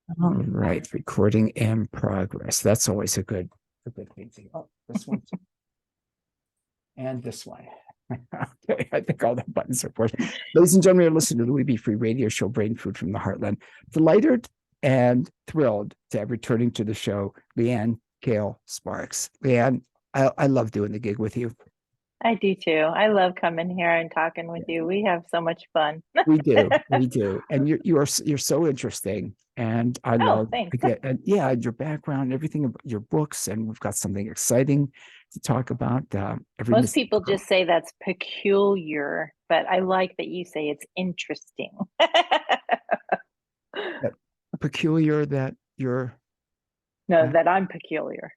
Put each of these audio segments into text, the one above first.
All right, recording in progress. That's always a good thing. Oh, this one and this one. Okay, I think all the buttons are working. Ladies and gentlemen, you're listening to the We Be Free radio show, Brain Food from the Heartland. Delighted and thrilled to have returning to the show, Leanne Kale Sparks. Leanne, I love doing the gig with you. I do too. I love coming here and talking with you. We have so much fun. We do, and you're so interesting, and I Oh, love thanks. again, and yeah, your background, everything about your books, and we've got something exciting to talk about. Every Most Miss people just say that's peculiar, but I like that you say it's interesting. peculiar that you're. No, that I'm peculiar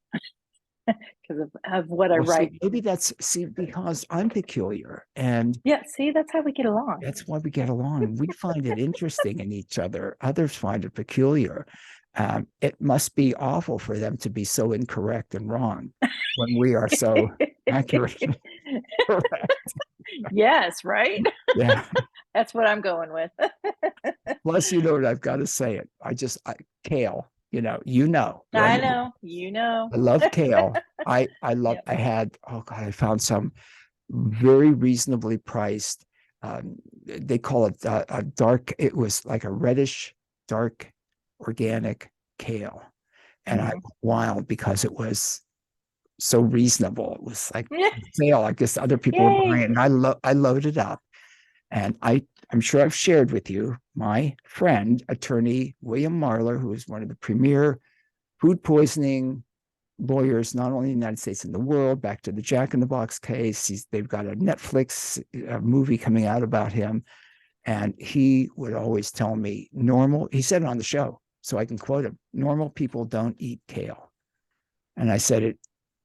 because of what I Well, see, write. maybe that's see because I'm peculiar, and Yeah, see, that's how we get along. that's why we get along. We find it interesting in each other. Others find it peculiar. It must be awful for them to be so incorrect and wrong when we are so accurate and correct. Yes, right? Yeah. That's what I'm going with. Plus, you know what I've got to say it. Kale. I Right? know, you know. I love kale. I love. Yep. I had. Oh God, I found some very reasonably priced. They call it a dark. It was like a reddish, dark, organic kale, and I Mhm. went wild because it was so reasonable. It was like sale. I guess other people were buying Yay. it, and I loaded it up. And I'm sure I've shared with you my friend, attorney William Marler, who is one of the premier food poisoning lawyers, not only in the United States and the world. Back to the Jack in the Box case. They've got a Netflix movie coming out about him. And he would always tell me, he said it on the show, so I can quote him, normal people don't eat kale. And I said it,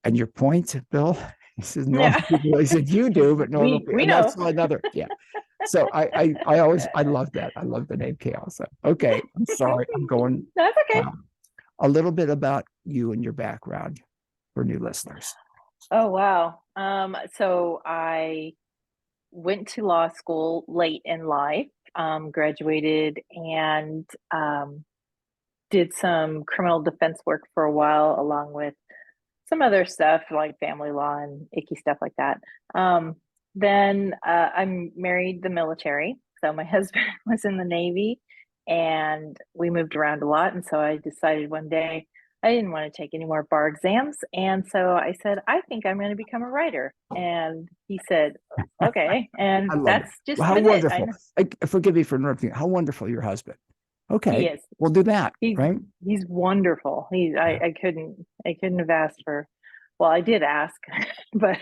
and your point, Bill? He says, normal Yeah. people, he said, you do, but normal We people. we And that's know. another, yeah. So I always, I love that. I love the name kale. So, okay, I'm sorry. I'm going That's okay. a little bit about you and your background for new listeners. Oh wow. So I went to law school late in life, graduated and did some criminal defense work for a while, along with some other stuff like family law and icky stuff like that. Then I married the military. So my husband was in the Navy and we moved around a lot. And so I decided one day I didn't want to take any more bar exams. And so I said, I think I'm going to become a writer. And he said, okay. I And love it. that's just Well, how been it. I wonderful. know Forgive me for interrupting. How wonderful your husband. he Okay, is. we'll do that, He's right? he's wonderful. I couldn't have asked for, well, I did ask, but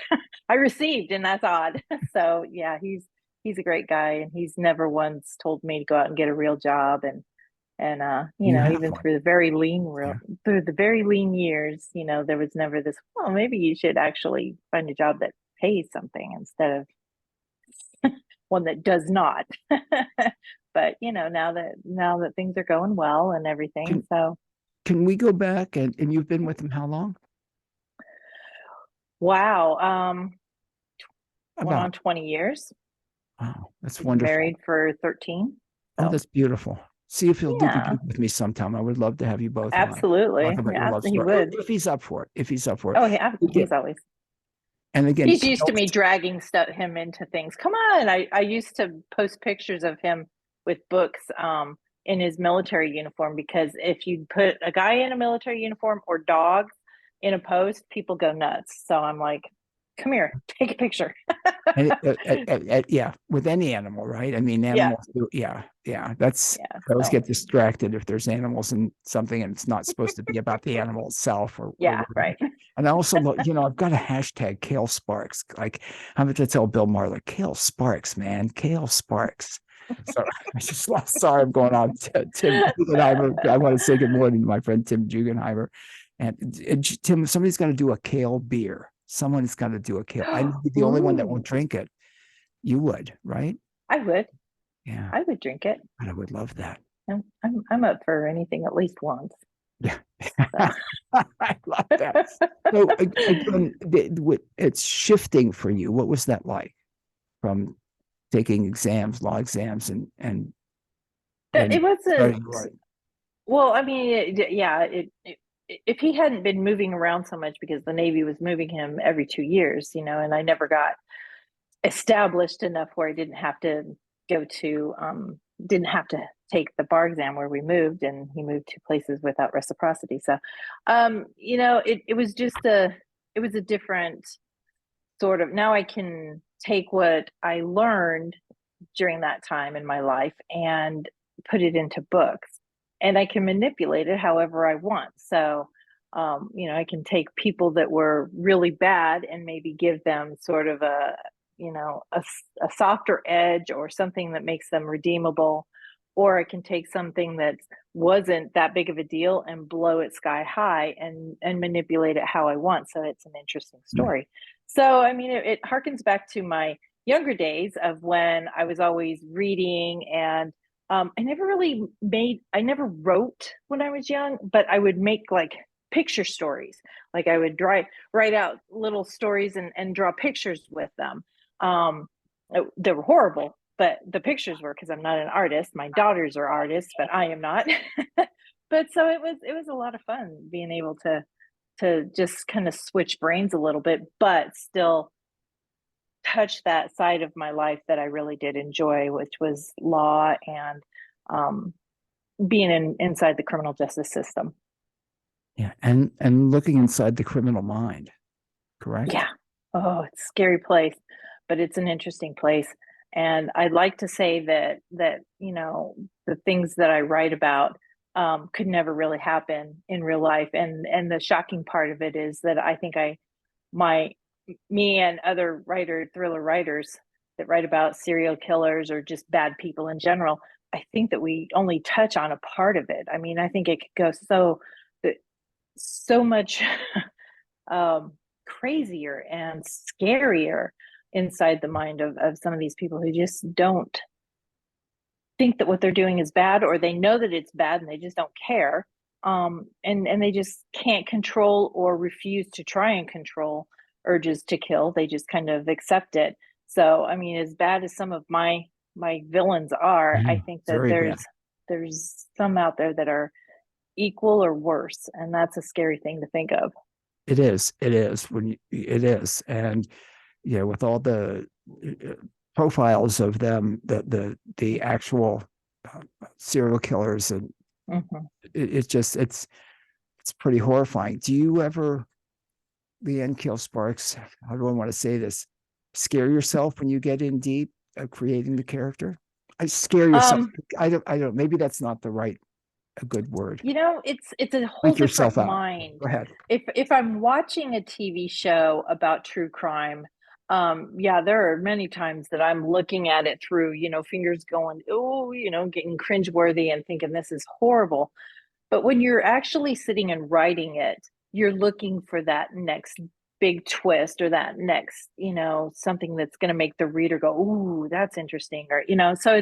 I received, and that's odd. So yeah, he's a great guy, and he's never once told me to go out and get a real job, and You have even one. Yeah. through the very lean years, there was never this, well, maybe you should actually find a job that pays something instead of one that does not. But now that things are going well and everything, Can so can we go back and you've been with him how long? wow, going on About. 20 years. Wow, that's We've been wonderful. married for 13. Oh, So that's beautiful. See if he'll do the yeah, gig with me sometime. I would love to have you both on. Talk absolutely. about your Yeah, love he story. would. If he's up for it. If he's up for it. Oh, yeah, he's always, And again, he's used to me dragging him into things. Come on. I used to post pictures of him with books in his military uniform, because if you put a guy in a military uniform or dogs in a post, people go nuts. So I'm like, come here, take a picture. and yeah, with any animal, right? I mean, Yeah, animals do. Yeah, yeah. That's yeah. I always So get distracted if there's animals and something, and it's not supposed to be about the animal itself or yeah, whatever. right. And I also, I've got a hashtag Kale Sparks. Like I'm going to tell Bill Marler, Kale Sparks, man, Kale Sparks. So I just sorry, I'm going on. Tim Jugenheimer. I want to say good morning to my friend Tim Jugenheimer. And Tim, somebody's going to do a kale beer. Someone's going to do a kale. I may be the only one that won't Ooh, drink it. You would, right? I would. Yeah. I would drink it. And I would love that. I'm up for anything at least once. Yeah. So I love that. So again, it's shifting for you. What was that like from taking exams, law exams, and it wasn't studying right? Well, I mean, yeah, if he hadn't been moving around so much because the Navy was moving him every 2 years, and I never got established enough where I didn't have to go to, didn't have to take the bar exam where we moved, and he moved to places without reciprocity. So, it was just it was a different sort of, now I can take what I learned during that time in my life and put it into books, and I can manipulate it however I want. So, I can take people that were really bad and maybe give them sort of a softer edge or something that makes them redeemable, or I can take something that wasn't that big of a deal and blow it sky high and manipulate it how I want. So it's an interesting Right. story. So I mean, it harkens back to my younger days of when I was always reading, and I never wrote when I was young, but I would make like picture stories. Like I would write out little stories and draw pictures with them. They were horrible, but the pictures were, because I'm not an artist. My daughters are artists, but I am not. But so it was a lot of fun being able to just kind of switch brains a little bit, but still touch that side of my life that I really did enjoy, which was law and um, being inside the criminal justice system. Yeah. And looking inside the criminal mind, correct? Yeah. Oh, it's a scary place, but it's an interesting place. And I'd like to say that the things that I write about could never really happen in real life. And the shocking part of it is that I think my me and other thriller writers that write about serial killers or just bad people in general, I think that we only touch on a part of it. I mean, I think it could go so much um, crazier and scarier inside the mind of some of these people who just don't think that what they're doing is bad, or they know that it's bad and they just don't care. And they just can't control or refuse to try and control urges to kill. They just kind of accept it. So, I mean, as bad as some of my villains are, I Yeah. think that Very bad. there's some out there that are equal or worse, and that's a scary thing to think of. It is. It is it is. And with all the uh, profiles of them, the actual uh, serial killers, and Mhm. it's just it's pretty horrifying. Do you ever, Leanne Kale Sparks, how do I want to say this? Scare yourself when you get in deep creating the character? I scare yourself. Um, I don't. Maybe that's not a good word. it's a whole Freak different yourself out. mind. Go ahead. If I'm watching a TV show about true crime, yeah, there are many times that I'm looking at it through, fingers going, oh, getting cringeworthy and thinking this is horrible. But when you're actually sitting and writing it, you're looking for that next big twist, or that next, something that's going to make the reader go, "Ooh, that's interesting." Or, so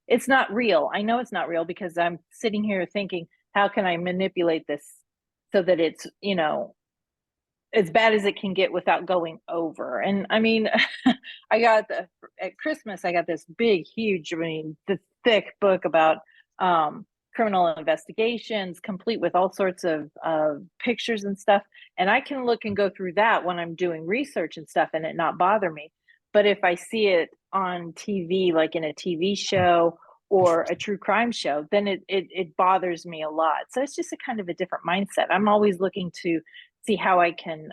it's not real. I know it's not real because I'm sitting here thinking, how can I manipulate this so that it's, as bad as it can get without going over. And I mean, at Christmas, I got this big, huge, I mean, the thick book about criminal investigations, complete with all sorts of pictures and stuff. And I can look and go through that when I'm doing research and stuff and it not bother me. But if I see it on TV, like in a TV show or a true crime show, then it bothers me a lot. So it's just a kind of a different mindset. I'm always looking to see how I can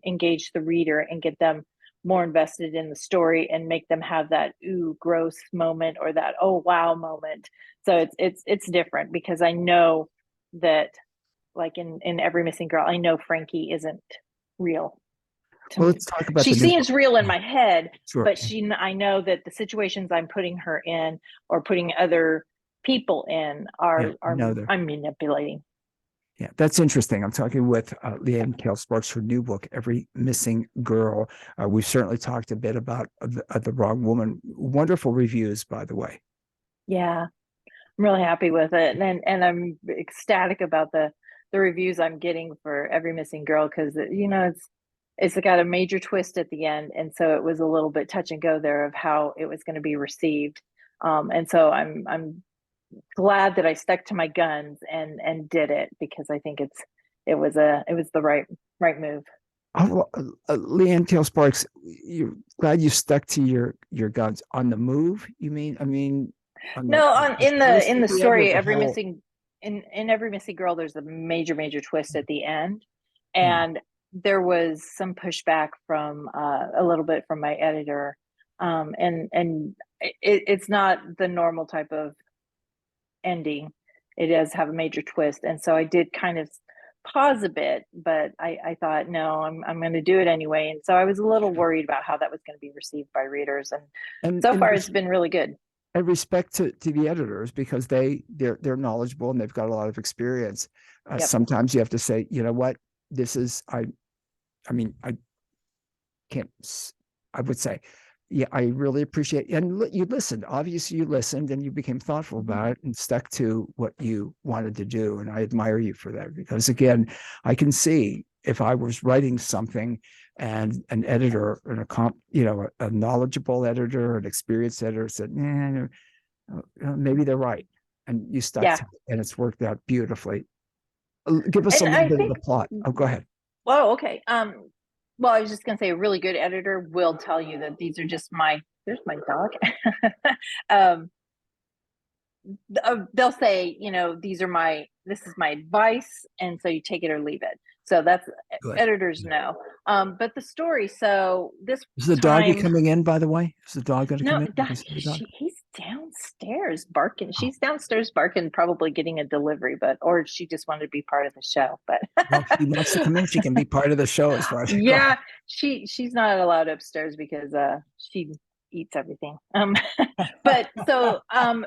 engage the reader and get them more invested in the story and make them have that ooh gross moment or that oh wow moment. So it's different because I know that, like in Every Missing Girl, I know Frankie isn't real to Well, me. let's talk about She the new seems book. real in my head, Sure. but I know that the situations I'm putting her in or putting other people in Yeah, are no, there. I'm manipulating. Yeah, that's interesting. I'm talking with Leanne Kale Sparks, her new book, Every Missing Girl. We've certainly talked a bit about the Wrong Woman. Wonderful reviews, by the way. Yeah. I'm really happy with it, and I'm ecstatic about the reviews I'm getting for Every Missing Girl, because it's got a major twist at the end, and so it was a little bit touch and go there of how it was going to be received. And so I'm glad that I stuck to my guns and did it, because I think it was the right move. Oh, Leanne Kale Sparks, you glad you stuck to your guns on the move? You mean? I mean, on No, on the twist in at the the end or story, the every whole? missing in every missing girl, there's a major twist at the end, Hmm. and there was some pushback from a little bit from my editor, and it's not the normal type of ending. It does have a major twist, and so I did kind of pause a bit, but I thought, no, I'm going to do it anyway, and so I was a little worried about how that was going to be received by readers, and And so far it's been really good. and respect to the editors because they're knowledgeable and they've got a lot of experience. Yep. Sometimes you have to say, you know what, this is I mean I can't. I would say, yeah, I really appreciate and you listened. Obviously, you listened and you became thoughtful about it and stuck to what you wanted to do. And I admire you for that because again, I can see if I was writing something and an editor and a knowledgeable editor, an experienced editor said, maybe they're right, and you stuck Yeah. to it, and it's worked out beautifully. Give us a And little I bit of the think, plot. Oh, go ahead. well, okay. Well, I was just gonna say a really good editor will tell you that these are just there's my dog. um, they'll say, this is my advice, and so you take it or leave it. So that's Good. editors know. But the story, so this Is the doggy time, coming in, by the way? Is the dog going to no, come in? I can see the dog. he's downstairs barking. Oh, She's downstairs barking, probably getting a delivery, or she just wanted to be part of the show. But well, if she wants to come in, she can be part of the show as far as I go. yeah, she's not allowed upstairs because she eats everything. But so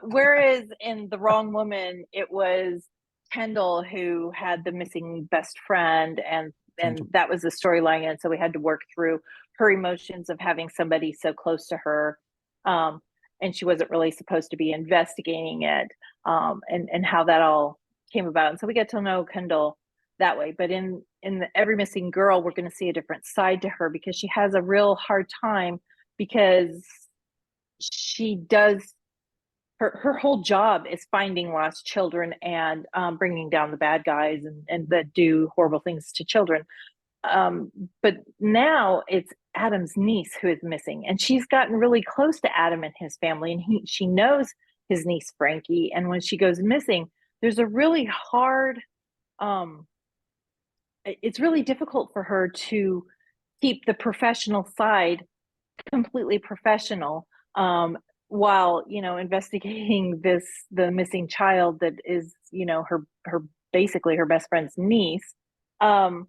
whereas in The Wrong Woman, it was Kendall who had the missing best friend, and Kendall. that was the storyline, and so we had to work through her emotions of having somebody so close to her, um, and she wasn't really supposed to be investigating it, and how that all came about, and so we get to know Kendall that way. But Every Missing Girl, we're going to see a different side to her because she has a real hard time, because she does her whole job is finding lost children and bringing down the bad guys and that do horrible things to children. But now it's Adam's niece who is missing, and she's gotten really close to Adam and his family, and she knows his niece Frankie. And when she goes missing, there's a really hard. It's really difficult for her to keep the professional side completely professional, while investigating the missing child that is her basically her best friend's niece, um,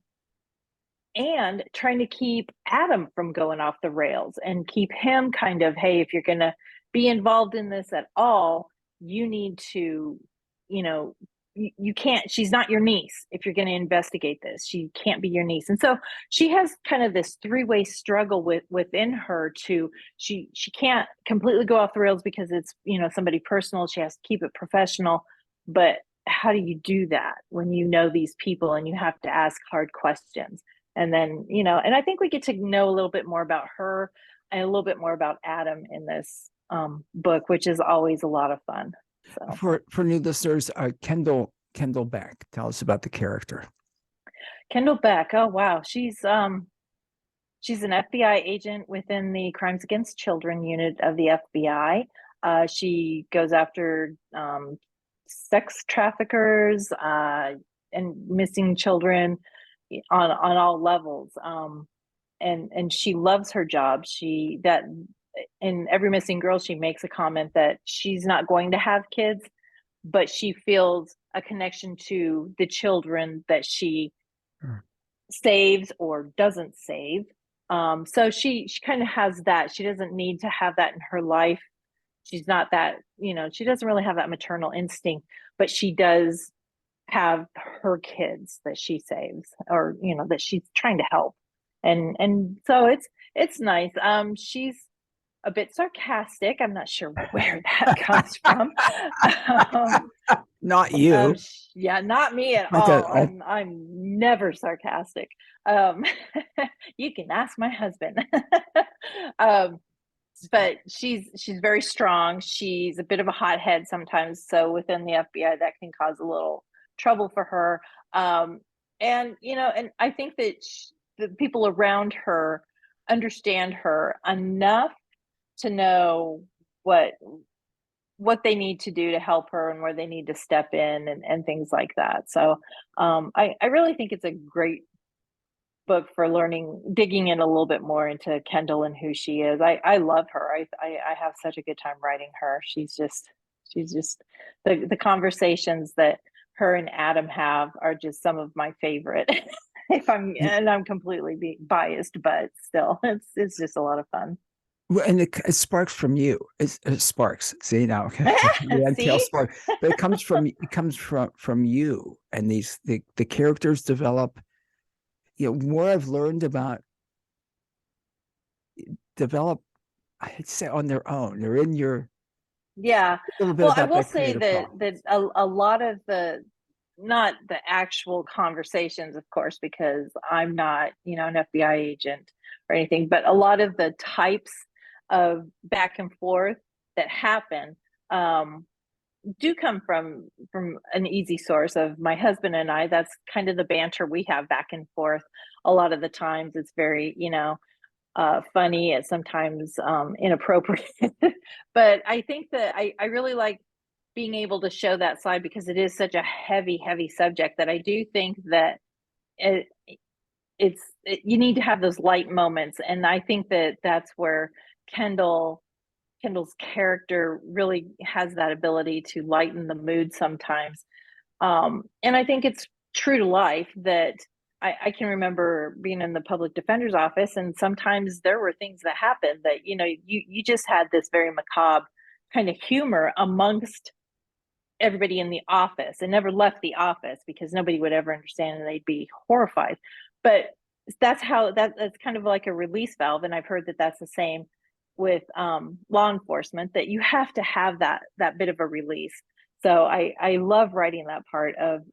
and trying to keep Adam from going off the rails and keep him kind of, hey, if you're going to be involved in this at all, you need to, you know, you can't, she's not your niece. If you're going to investigate this, she can't be your niece. And so she has kind of this three-way struggle within her to, she can't completely go off the rails because it's, somebody personal. She has to keep it professional. But how do you do that when you know these people and you have to ask hard questions? And then, and I think we get to know a little bit more about her and a little bit more about Adam in this book, which is always a lot of fun. So For new listeners, Kendall Beck. Tell us about the character. Kendall Beck, oh wow, she's an FBI agent within the Crimes Against Children unit of the FBI. She goes after sex traffickers and missing children on all levels. And she loves her job. That in Every Missing Girl, she makes a comment that she's not going to have kids, but she feels a connection to the children that she saves or doesn't save. So she kind of has that. She doesn't need to have that in her life. She's not that, she doesn't really have that maternal instinct, but she does have her kids that she saves, or that she's trying to help. And so it's nice. She's a bit sarcastic. I'm not sure where that comes from. Not you. Yeah, not me at Like all. I'm never sarcastic. Um, you can ask my husband. um, but she's very strong. She's a bit of a hothead sometimes. So within the FBI, that can cause a little trouble for her. And and I think that the people around her understand her enough to know what they need to do to help her and where they need to step in and things like that. So I really think it's a great book for digging in a little bit more into Kendall and who she is. I love her. I have such a good time writing her. She's just the conversations that her and Adam have are just some of my favorite. I'm completely biased, but still, it's just a lot of fun. Well, and it sparks from you. It's Sparks. See now, Leanne Kale See? Sparks. But it comes from you, and the characters develop. More I've learned about develop, I'd say on their own. They're in your Yeah. a little bit Well, I about will that say creative that process. a lot of not the actual conversations, of course, because I'm not, an FBI agent or anything, but a lot of the types of back and forth that happen do come from an easy source of my husband and I. That's kind of the banter we have back and forth. A lot of the times it's very, funny and sometimes inappropriate. But I think that I really like being able to show that side because it is such a heavy subject that I do think that it, you need to have those light moments. And I think that that's where Kendall's character really has that ability to lighten the mood sometimes. And I think it's true to life that I can remember being in the public defender's office, and sometimes there were things that happened that, you just had this very macabre kind of humor amongst everybody in the office and never left the office because nobody would ever understand and they'd be horrified. But that's kind of like a release valve. And I've heard that that's the same with law enforcement, that you have to have that bit of a release. So I love writing that part of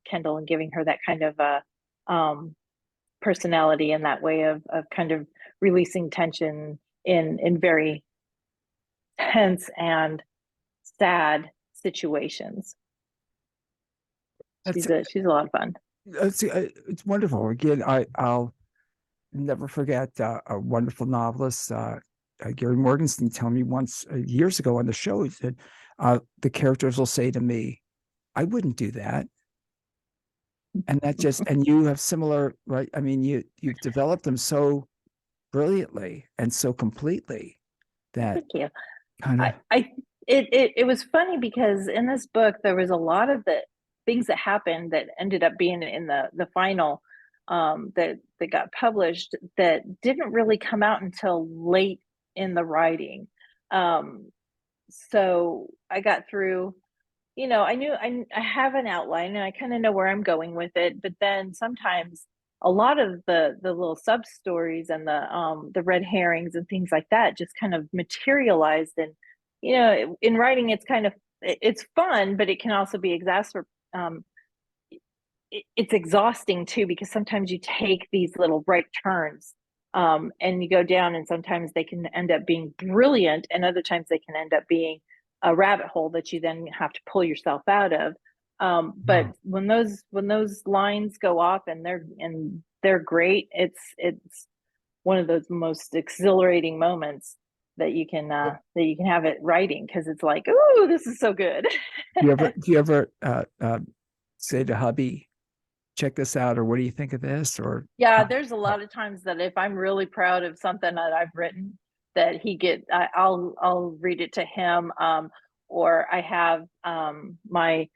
Kendall and giving her that kind of a personality and that way of kind of releasing tension in very tense and sad situations. That's She's a lot of fun. it's wonderful. Again, I'll never forget a wonderful novelist, Gary Morgenstein, telling me once years ago on the show, he said, the characters will say to me, "I wouldn't do that." And and you have similar, right? I mean, you've developed them so brilliantly and so completely that Thank you. kind of, It was funny because in this book there was a lot of the things that happened that ended up being in the final that got published that didn't really come out until late in the writing. So I got through, I knew I have an outline and I kind of know where I'm going with it, but then sometimes a lot of the little sub stories and the red herrings and things like that just kind of materialized. And in writing it's fun, but it can also be it's exhausting too, because sometimes you take these little right turns and you go down, and sometimes they can end up being brilliant and other times they can end up being a rabbit hole that you then have to pull yourself out of. But when those lines go off and they're great, it's one of those most exhilarating moments that you can have it writing, because it's like, oh, this is so good. do you ever say to hubby, check this out, or what do you think of this? Or Yeah, there's a lot of times that if I'm really proud of something that I've written, that I'll read it to him. Or I have my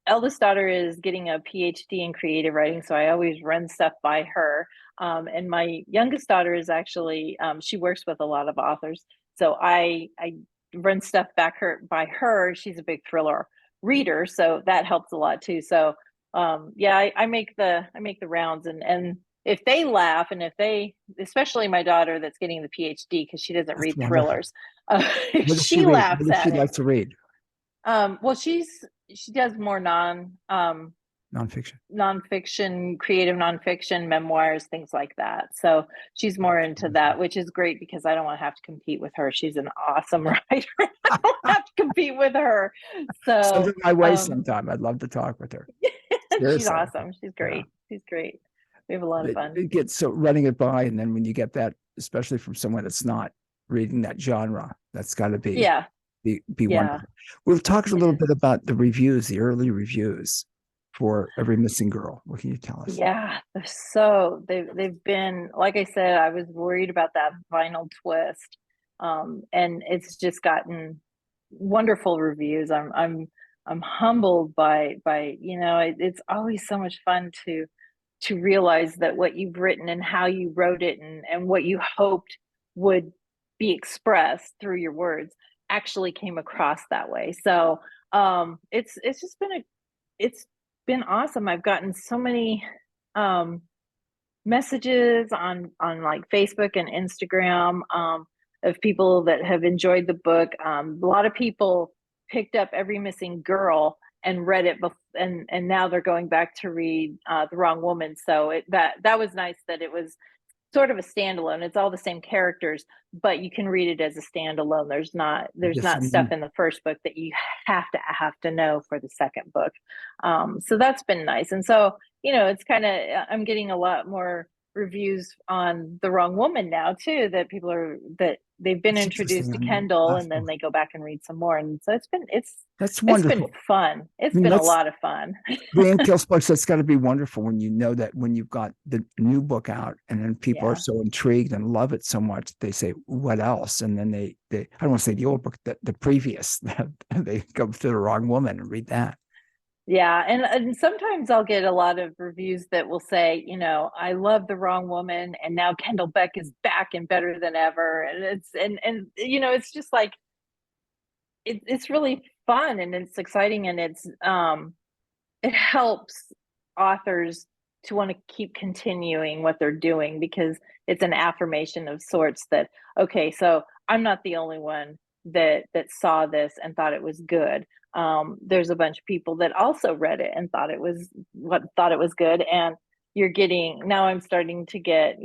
eldest daughter is getting a PhD in creative writing, so I always run stuff by her. And my youngest daughter is actually she works with a lot of authors, so I run stuff by her. She's a big thriller reader, so that helps a lot too. So yeah, I make the rounds, and if they laugh, and if they, especially my daughter that's getting the PhD because she doesn't that's read wonderful. thrillers, if What does she she read? What laughs does she at like it. to read? Well, she does more non nonfiction, creative nonfiction, memoirs, things like that. So she's more into that, which is great because I don't want to have to compete with her. She's an awesome writer. I don't have to compete with her. Send So her my way sometime. I'd love to talk with her. she's Seriously. awesome. She's great. She's great. We have a lot of fun. It gets so running it by, and then when you get that, especially from someone that's not reading that genre, that's got to be wonderful. We'll talk a little bit about the reviews, the early reviews for Every Missing Girl. What can you tell us? Yeah, they've been, like I said, I was worried about that vinyl twist, and it's just gotten wonderful reviews. I'm humbled by it's always so much fun to realize that what you've written and how you wrote it and what you hoped would be expressed through your words actually came across that way. So it's just been awesome. I've gotten so many messages on like Facebook and Instagram of people that have enjoyed the book. A lot of people picked up Every Missing Girl and read it and now they're going back to read The Wrong Woman. So that was nice that it was sort of a standalone. It's all the same characters, but you can read it as a standalone. There's not stuff in the first book that you have to know for the second book. So that's been nice. And so, it's kind of, I'm getting a lot more reviews on The Wrong Woman now too, that they've been introduced to Kendall and then they go back and read some more. And so that's wonderful. It's been fun. It's been a lot of fun. Leanne Kale Sparks, that's got to be wonderful when you know that when you've got the new book out and then people are so intrigued and love it so much, they say, what else? And then they I don't want to say the old book, the previous, they go to The Wrong Woman and read that. Yeah. And sometimes I'll get a lot of reviews that will say, I love The Wrong Woman and now Kendall Beck is back and better than ever. And it's just like, it's really fun and it's exciting and it helps authors to want to keep continuing what they're doing because it's an affirmation of sorts that, okay, so I'm not the only one that saw this and thought it was good. There's a bunch of people that also read it and thought it was good. And now I'm starting to get,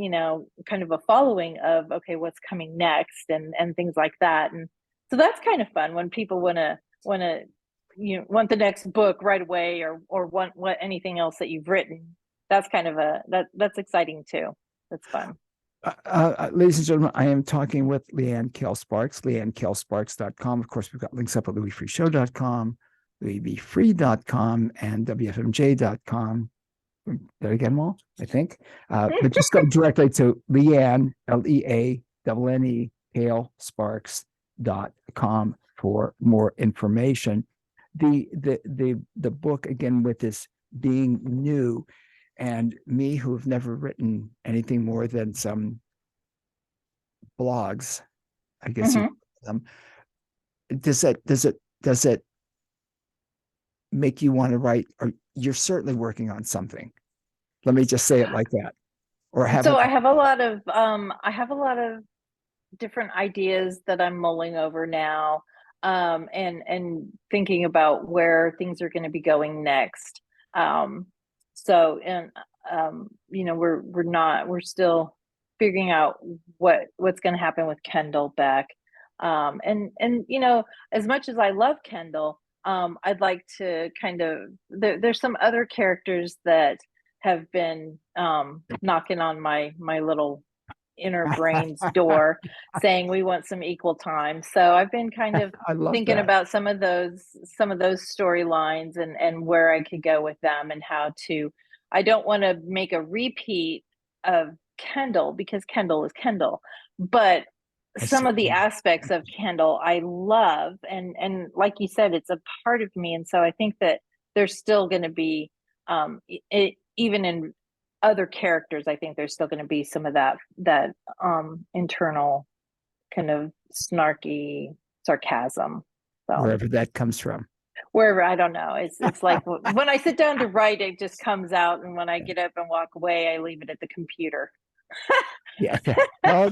kind of a following of, okay, what's coming next and things like that. And so that's kind of fun when people want the next book right away or want anything else that you've written. That's kind of that's exciting too. That's fun. Ladies and gentlemen, I am talking with Leanne Kale Sparks, leannekaleSparks.com. Of course, we've got links up at louisfreeshow.com, louisbfree.com, and wfmj.com. Did I get them all? I think. But just go directly to Leanne, Leanne, Kale Sparks.com for more information. The book, again, with this being new, and me who have never written anything more than some blogs, I guess you call them, does it make you want to write? Or you're certainly working on something. Let me just say it like that. I have a lot of different ideas that I'm mulling over now, and thinking about where things are going to be going next. We're still figuring out what's going to happen with Kendall Beck. As much as I love Kendall, I'd like to there's some other characters that have been knocking on my little inner brain's door saying we want some equal time. So I've been kind of thinking about some of those storylines and where I could go with them and how to. I don't want to make a repeat of Kendall because Kendall is Kendall, but some of the aspects of Kendall I love, and like you said, it's a part of me, and so I think that there's still going to be even in other characters, I think there's still going to be some of that internal kind of snarky sarcasm. So wherever that comes from. Wherever, I don't know. It's like when I sit down to write, it just comes out, and when I get up and walk away, I leave it at the computer. Yeah. Well,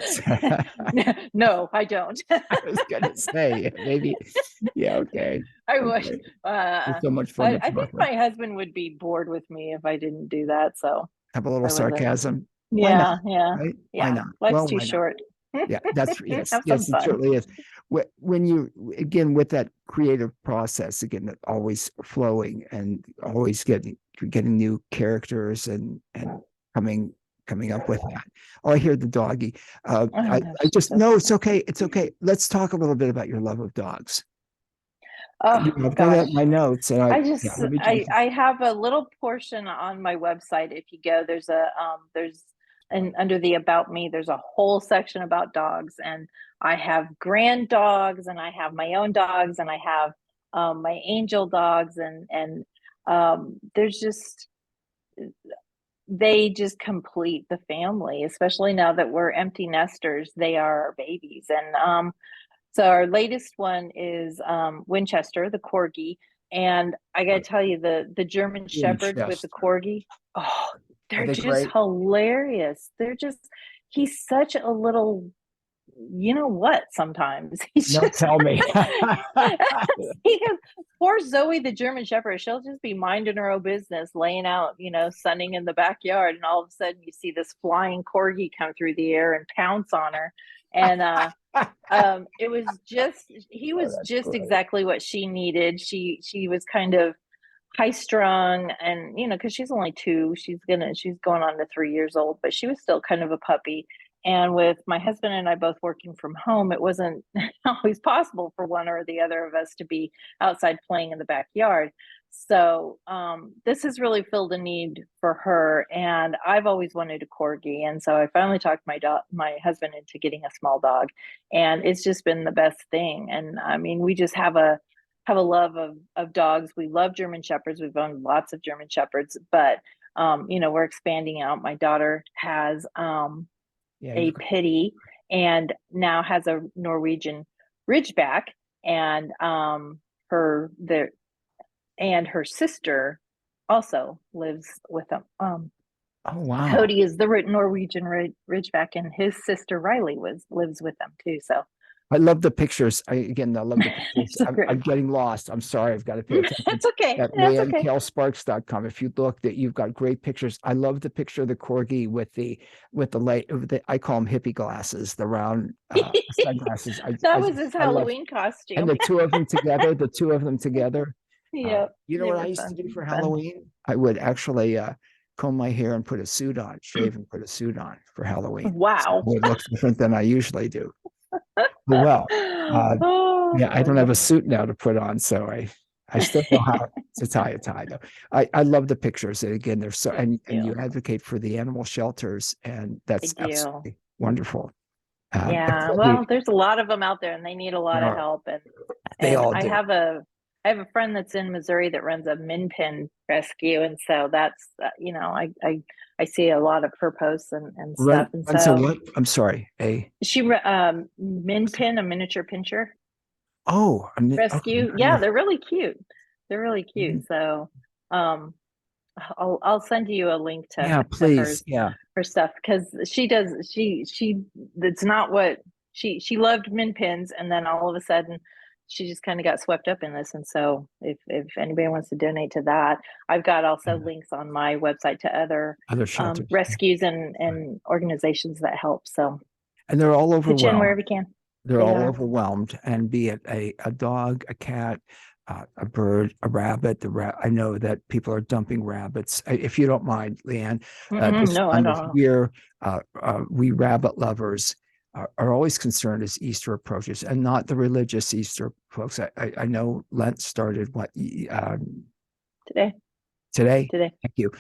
No, I don't. I was gonna say maybe. Yeah. Okay. I wish. Okay. It's so much fun But to I think talk with. my husband would be bored with me if I didn't do that. So Have a little I wasn't. sarcasm. Why not? Yeah, yeah, Right? Why yeah. not? Life's Well, too why not? short. Yeah, that's yes, Have some yes, it fun. certainly is. When you again with that creative process, again, that always flowing and always getting new characters and coming coming up with that. Oh, I hear the doggy. Oh I, no, I she's just so no, it's sweet. okay. It's okay. Let's talk a little bit about your love of dogs. Oh I've got gosh. that in my notes, and I yeah, just let me just I have a little portion on my website. If you go, there's and under the about me, there's a whole section about dogs, and I have grand dogs, and I have my own dogs, and I have my angel dogs, and there's just they just complete the family, especially now that we're empty nesters. They are our babies, and so our latest one is Winchester, the Corgi, and I got to tell you, the German Shepherds with the Winchester. Corgi, oh, Are they're they just great? hilarious. They're just he's such a little, you know what? Sometimes he's No, just tell me. he has, poor Zoe, the German Shepherd. She'll just be minding her own business, laying out, sunning in the backyard, and all of a sudden you see this flying corgi come through the air and pounce on her. And it was just he Oh, was that's just great. exactly what she needed. She was kind of high strung, and because she's only 2, she's going on to 3 years old, but she was still kind of a puppy. And with my husband and I both working from home, it wasn't always possible for one or the other of us to be outside playing in the backyard. So this has really filled a need for her, and I've always wanted a corgi, and so I finally talked my husband into getting a small dog, and it's just been the best thing. And I mean, we just have a love of dogs. We love German Shepherds. We've owned lots of German Shepherds, but we're expanding out. My daughter has Yeah, a you've got pity and now has a Norwegian Ridgeback, and her there and her sister also lives with them. oh wow. Cody is the Norwegian Ridgeback, and his sister Riley lives with them too. So I love the pictures. I love the pictures. it's so I'm great. getting lost. I'm sorry. I've got to pay attention. That's okay. At That's okay. leannkalesparks.com. If you look, that you've got great pictures. I love the picture of the corgi with the light. I call them hippie glasses, the round sunglasses. That was his I love, Halloween and costume. the two of them together. The two of them together. Yep, You know they what I were used to fun. do for Fun. Halloween? I would actually comb my hair and put a suit on, shave and put a suit on for Halloween. So Wow. it looks different than I usually do. Well, uh, Oh, yeah, I don't have Melinda. a suit now to put on, so I still know how to tie a tie though. I love the pictures, and again, they're so Thank and you you. advocate for the animal shelters, and I that's do. absolutely wonderful. Yeah. Well, there's a lot of them out there, and they need a lot there of are, help. And they and all I do. have a friend that's in Missouri that runs a min pin rescue, and so that's I see a lot of her posts and stuff, and Run. So so what? I'm sorry. min pin, a miniature pincher Okay. rescue. I Yeah, know. they're really cute. They're really cute. So um I'll send you a link Yeah, to please. Yeah. her stuff, because she that's not what she loved min pins, and then all of a sudden she just kind of got swept up in this. And so if anybody wants to donate to that, I've got also Yeah. links on my website to other Other shelters. rescues Right. and organizations that help. So And they're all pitch in overwhelmed. wherever you can. They're They all are. overwhelmed, and be it a dog, a cat, a bird, a rabbit. I know that people are dumping rabbits. If you don't mind, Leanne, this No, I time of don't. year, we rabbit lovers are always concerned as Easter approaches, and not the religious Easter folks. I know Lent started Today. today. Today. Thank you.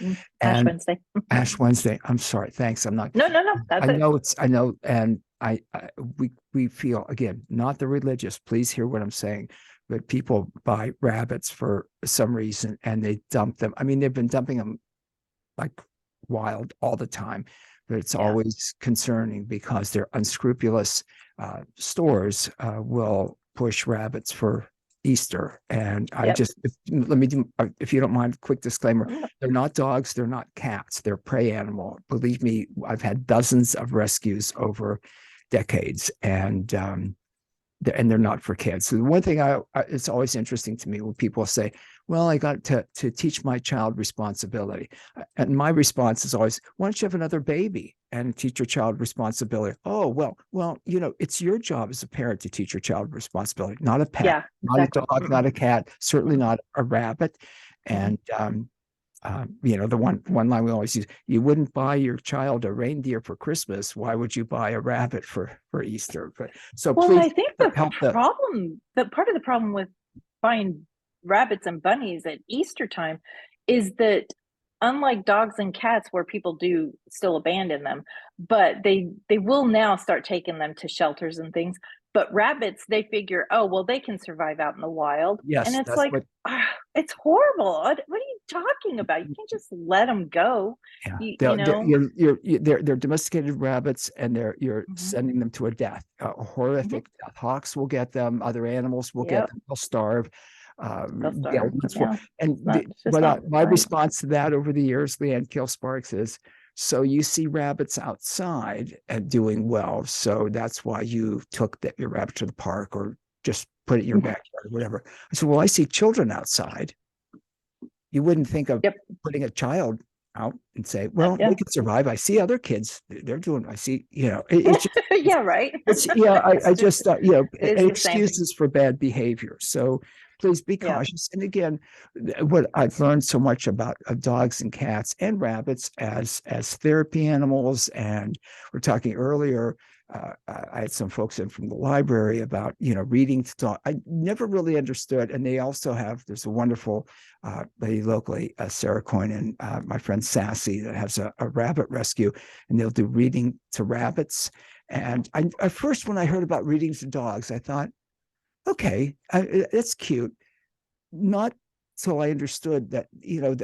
Ash And Wednesday. Ash Wednesday. I'm sorry. Thanks. I'm not. No, that's it. I know, and we feel again, not the religious. Please hear what I'm saying, but people buy rabbits for some reason and they dump them. I mean, they've been dumping them like wild all the time, but it's Yeah. always concerning because their unscrupulous stores will push rabbits for Easter. And I Yep. just, let me do, if you don't mind, quick disclaimer. Mm. They're not dogs. They're not cats. They're prey animal. Believe me, I've had dozens of rescues over decades, and they're not for kids. So the one thing it's always interesting to me when people say, well, I got to teach my child responsibility. And my response is always, why don't you have another baby and teach your child responsibility? Oh, well, it's your job as a parent to teach your child responsibility, not a pet, Yeah, not a exactly. dog, not a cat, certainly not a rabbit. Mhm. And the one line we always use: you wouldn't buy your child a reindeer for Christmas. Why would you buy a rabbit for Easter? But so Well, please I think the help the problem, that part of the problem with buying rabbits and bunnies at Easter time is that, unlike dogs and cats where people do still abandon them, but they will now start taking them to shelters and things. But rabbits, they figure, oh, well, they can survive out in the wild. And yes, it's that's like, what it's horrible. What are you talking about? You can't just let them go. yeah, You know? they're domesticated rabbits, and you're Mhm. sending them to a death, a Mhm. horrific death. Hawks will get them, other animals will get Yep. them, they'll starve. They'll Yeah, starve. Yeah. and It's just but not my right. response to that over the years, Leanne Kale Sparks, is, so you see rabbits outside and doing well, so that's why you took your rabbit to the park or just put it in your backyard or whatever. I said, well, I see children outside. You wouldn't think of Yep. putting a child out and say, well, they Yeah. could survive. I see other kids, they're doing, I see, it's just, Yeah, right. yeah, I It's just, just, it is the same. excuses for bad behavior. So please be Yeah. cautious. And again, what I've learned so much about dogs and cats and rabbits as therapy animals. And we're talking earlier, I had some folks in from the library about, reading to dog. I never really understood. And they also there's a wonderful lady locally, Sarah Coyne, and my friend Sassy, that has a rabbit rescue, and they'll do reading to rabbits. And at first, when I heard about reading to dogs, I thought, okay, that's cute. Not till I understood that,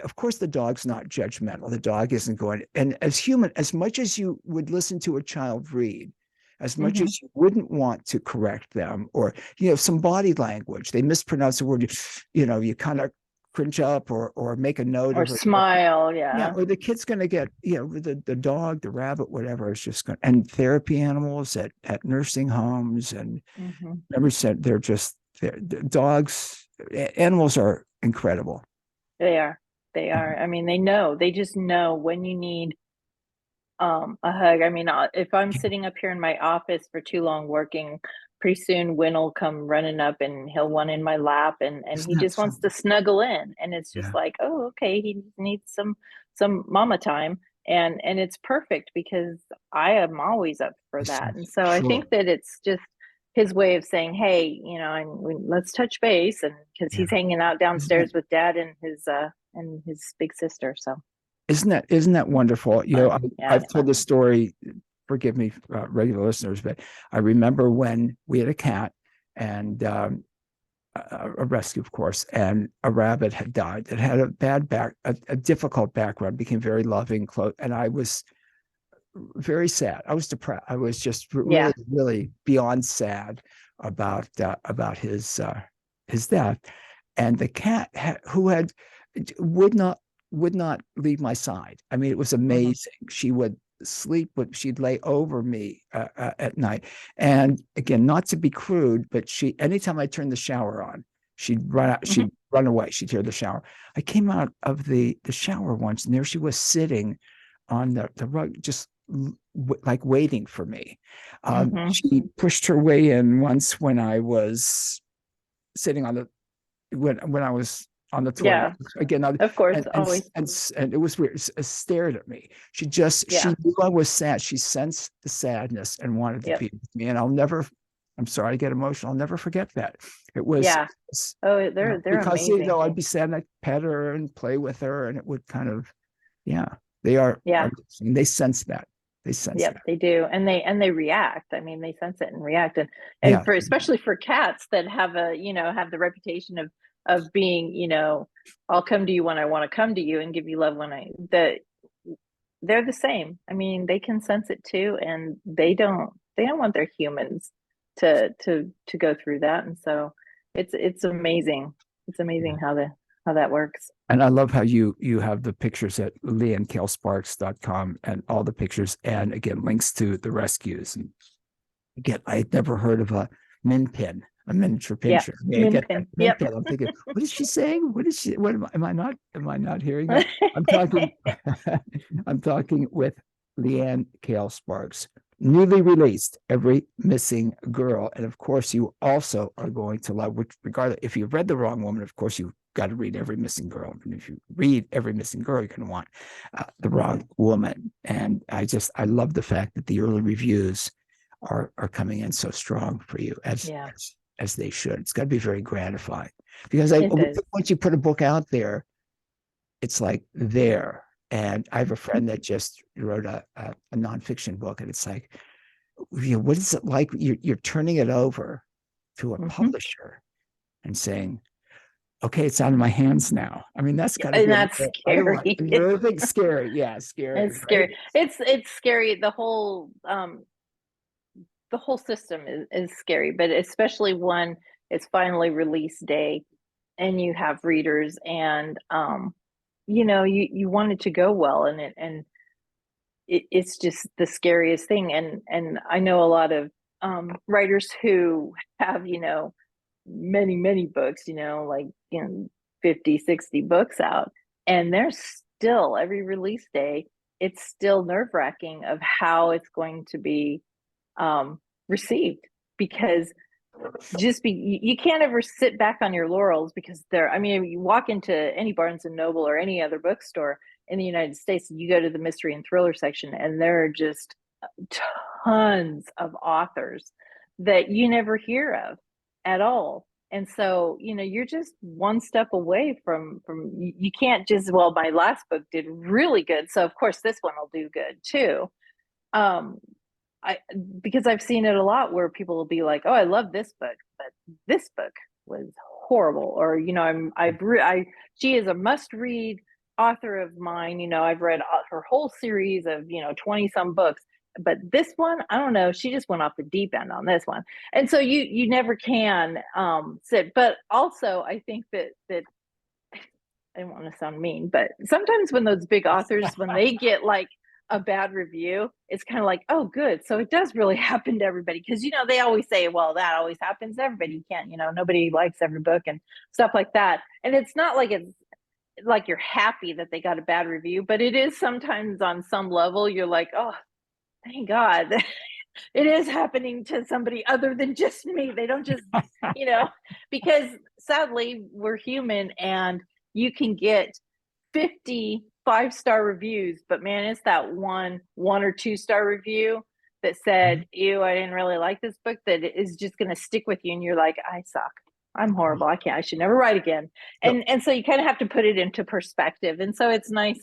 of course, the dog's not judgmental. The dog isn't going, and as human, as much as you would listen to a child read, as much Hmm. as you wouldn't want to correct them, or, some body language, they mispronounce a word, you kind of cringe up or make a note Or of it. smile. Yeah, Yeah. or the kid's going to get, the dog, the rabbit, whatever is just going. And therapy animals at nursing homes, and Hmm. every said the dogs, animals are incredible. They are. They are. I mean, they just know when you need a hug. I mean, if I'm sitting up here in my office for too long working, pretty soon Win will come running up and he'll want in my lap, and Isn't he that just wants to something? snuggle in, and it's just Yeah. like, oh, okay, he needs some mama time, and it's perfect because I am always up for that. And so I Sure. think that it's just his way of saying, hey, let's touch base, and because Yeah. he's hanging out Isn't downstairs that with dad and his big sister. So isn't that wonderful? fun. Yeah, I've it's told fun. this story. Forgive me, regular listeners, but I remember when we had a cat, and a rescue, of course, and a rabbit had died. It had a difficult background, became very loving, close, and I was very sad. I was depressed. I was just really, Yeah. really beyond sad about his death. And the cat who had would not would not leave my side. I mean, it was Hmm. amazing. She would sleep, but she'd lay over me at night. And again, not to be crude, but anytime I turned the shower on, she'd run out. Hmm. She'd run away. She'd hear the shower. I came out of the shower once, and there she was sitting on the rug, just like waiting for me. Hmm. She pushed her way in once when I was sitting on the when I was on the toilet Yeah, again. of course, And always. and it was weird. Stared at me. She Yeah. knew I was sad. She sensed the sadness and wanted to Yep. be with me. And I'll never. I'm sorry, I get emotional. I'll never forget that. It was, Yeah. Oh, they're because amazing. I'd be sad and I'd pet her and play with her, and it would kind of, yeah, Yeah. they sense that. They sense Yep, that. they do. And they react. I mean, they sense it and react. And Yeah. for, especially for cats that have the reputation of being, I'll come to you when I want to come to you and give you love when they're the same. I mean, they can sense it too, and they don't want their humans to go through that. And so It's amazing. It's amazing how that works. And I love how you have the pictures at leannekalesparks.com and all the pictures, and again links to the rescues. And again, I had never heard of a min pin, a miniature Yeah. pincher. I Min get pin. that min Yep. pin. I'm thinking, what is she saying? What is she? What am I not hearing that? I'm talking. I'm talking with Leanne Kale Sparks, newly released Every Missing Girl, and of course, you also are going to love. Which, regardless, if you've read The Wrong Woman, of course, you got to read Every Missing Girl. And if you read Every Missing Girl, you're going to want The Wrong Woman. And I love the fact that the early reviews are coming in so strong for you, as they should. It's got to be very gratifying, because once you put a book out there, it's like there. And I have a friend that just wrote a nonfiction book, and it's like, what is it like? You're turning it over to a publisher and saying, okay, it's out of my hands now. I mean, that's got to be that's scary. really scary. Yeah, scary. It's scary. Right? It's scary. The whole system is scary, but especially when it's finally release day and you have readers, and you want it to go well, and it's just the scariest thing. And I know a lot of writers who have many books, like 50, 60 books out, and they're still, every release day, it's still nerve-wracking of how it's going to be received, because you can't ever sit back on your laurels, because you walk into any Barnes and Noble or any other bookstore in the United States, you go to the mystery and thriller section, and there are just tons of authors that you never hear of at all. And so, you're just one step away from you can't just, well, my last book did really good, so of course this one will do good too. Because I've seen it a lot where people will be like, oh, I love this book, but this book was horrible. Or, she is a must read author of mine. I've read her whole series of, 20 some books, but this one, I don't know, she just went off the deep end on this one. And so you never can sit. But also I think that I don't want to sound mean, but sometimes when those big authors, when they get like a bad review, it's kind of like, oh, good. So it does really happen to everybody. Because, they always say, well, that always happens to everybody. You can't, nobody likes every book and stuff like that. And it's not like it's like you're happy that they got a bad review, but it is sometimes on some level, you're like, oh, thank God. It is happening to somebody other than just me. They don't just, because sadly we're human, and you can get 50 5-star reviews, but man, it's that one or 2-star review that said, ew, I didn't really like this book, that is just going to stick with you. And you're like, I suck. I'm horrible. I should never write again. And so you kind of have to put it into perspective. And so it's nice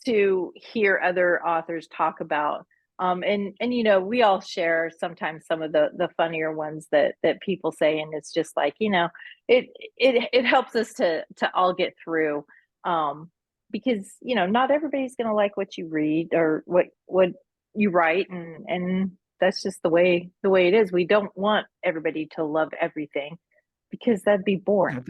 to hear other authors talk about, and we all share sometimes some of the funnier ones that people say. And it's just like, it helps us to all get through, because not everybody's going to like what you read or what you write, and that's just the way it is. We don't want everybody to love everything, because that'd be boring.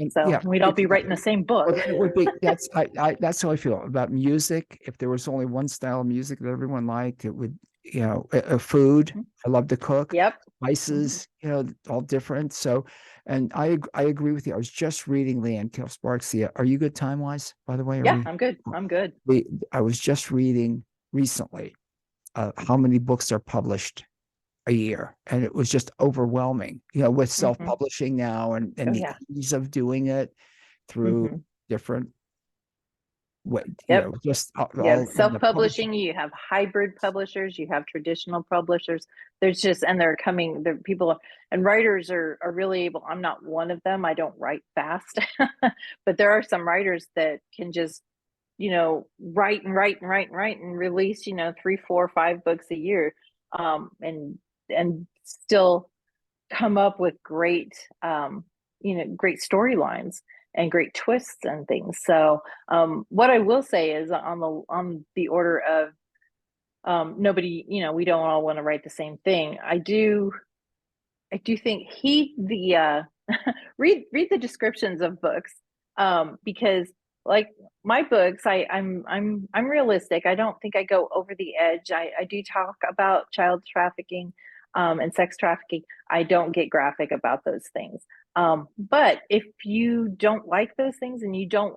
We'd all be writing the same book. Well, it would be. That's how I feel about music. If there was only one style of music that everyone liked, it would, food. I love to cook. Yep. Spices, all different. So, and I agree with you. I was just reading Leanne Kale Sparks. Are you good time wise, by the way? Yeah, I'm good. I was just reading recently how many books are published a year, and it was just overwhelming, with self-publishing now, and the ease of doing it through different way, just self-publishing. You have hybrid publishers, you have traditional publishers. There's just, and they're coming, the people and writers are really able. I'm not one of them. I don't write fast, but there are some writers that can just write and release 3, 4, 5 books a year, and still come up with great great storylines and great twists and things. So what I will say is, on the order of nobody, we don't all want to write the same thing. I do think read the descriptions of books, because like my books, I'm realistic. I don't think I go over the edge. I do talk about child trafficking, and sex trafficking. I don't get graphic about those things. But if you don't like those things and you don't,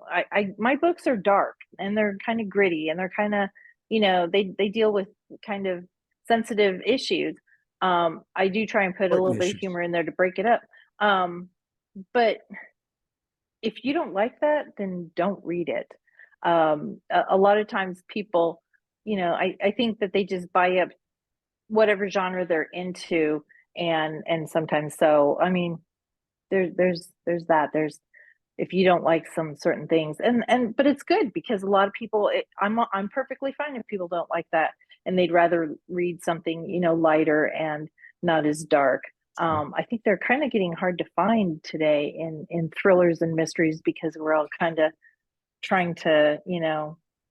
my books are dark and they're kind of gritty and they're kind of, they deal with kind of sensitive issues. I do try and put a little bit of humor in there to break it up. But if you don't like that, then don't read it. A lot of times people, I think that they just buy up whatever genre they're into, and sometimes so. I mean, there's that. There's, if you don't like some certain things, but it's good because a lot of people, I'm perfectly fine if people don't like that and they'd rather read something, lighter and not as dark. I think they're kind of getting hard to find today in thrillers and mysteries because we're all kind of trying to,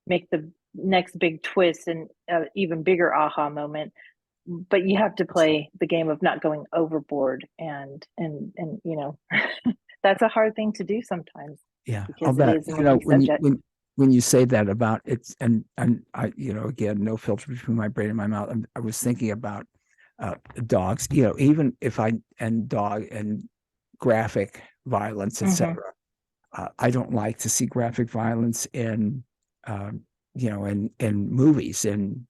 make the next big twist and even bigger aha moment. But you have to play the game of not going overboard, and that's a hard thing to do sometimes. Yeah, because it is a subject. When you say that about it's, and I, again, no filter between my brain and my mouth. I was thinking about dogs. Even if dog and graphic violence, etc. I don't like to see graphic violence in movies. And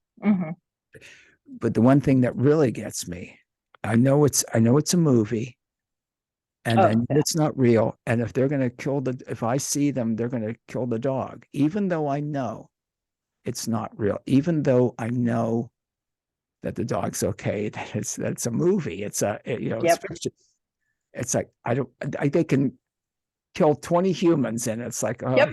but the one thing that really gets me, I know it's a movie. And I know it's not real. And if they're going to if I see them, they're going to kill the dog, even though I know it's not real, even though I know that the dog's okay, that's a movie. It's it's fiction. It's like, they can kill 20 humans and it's like, oh, yeah.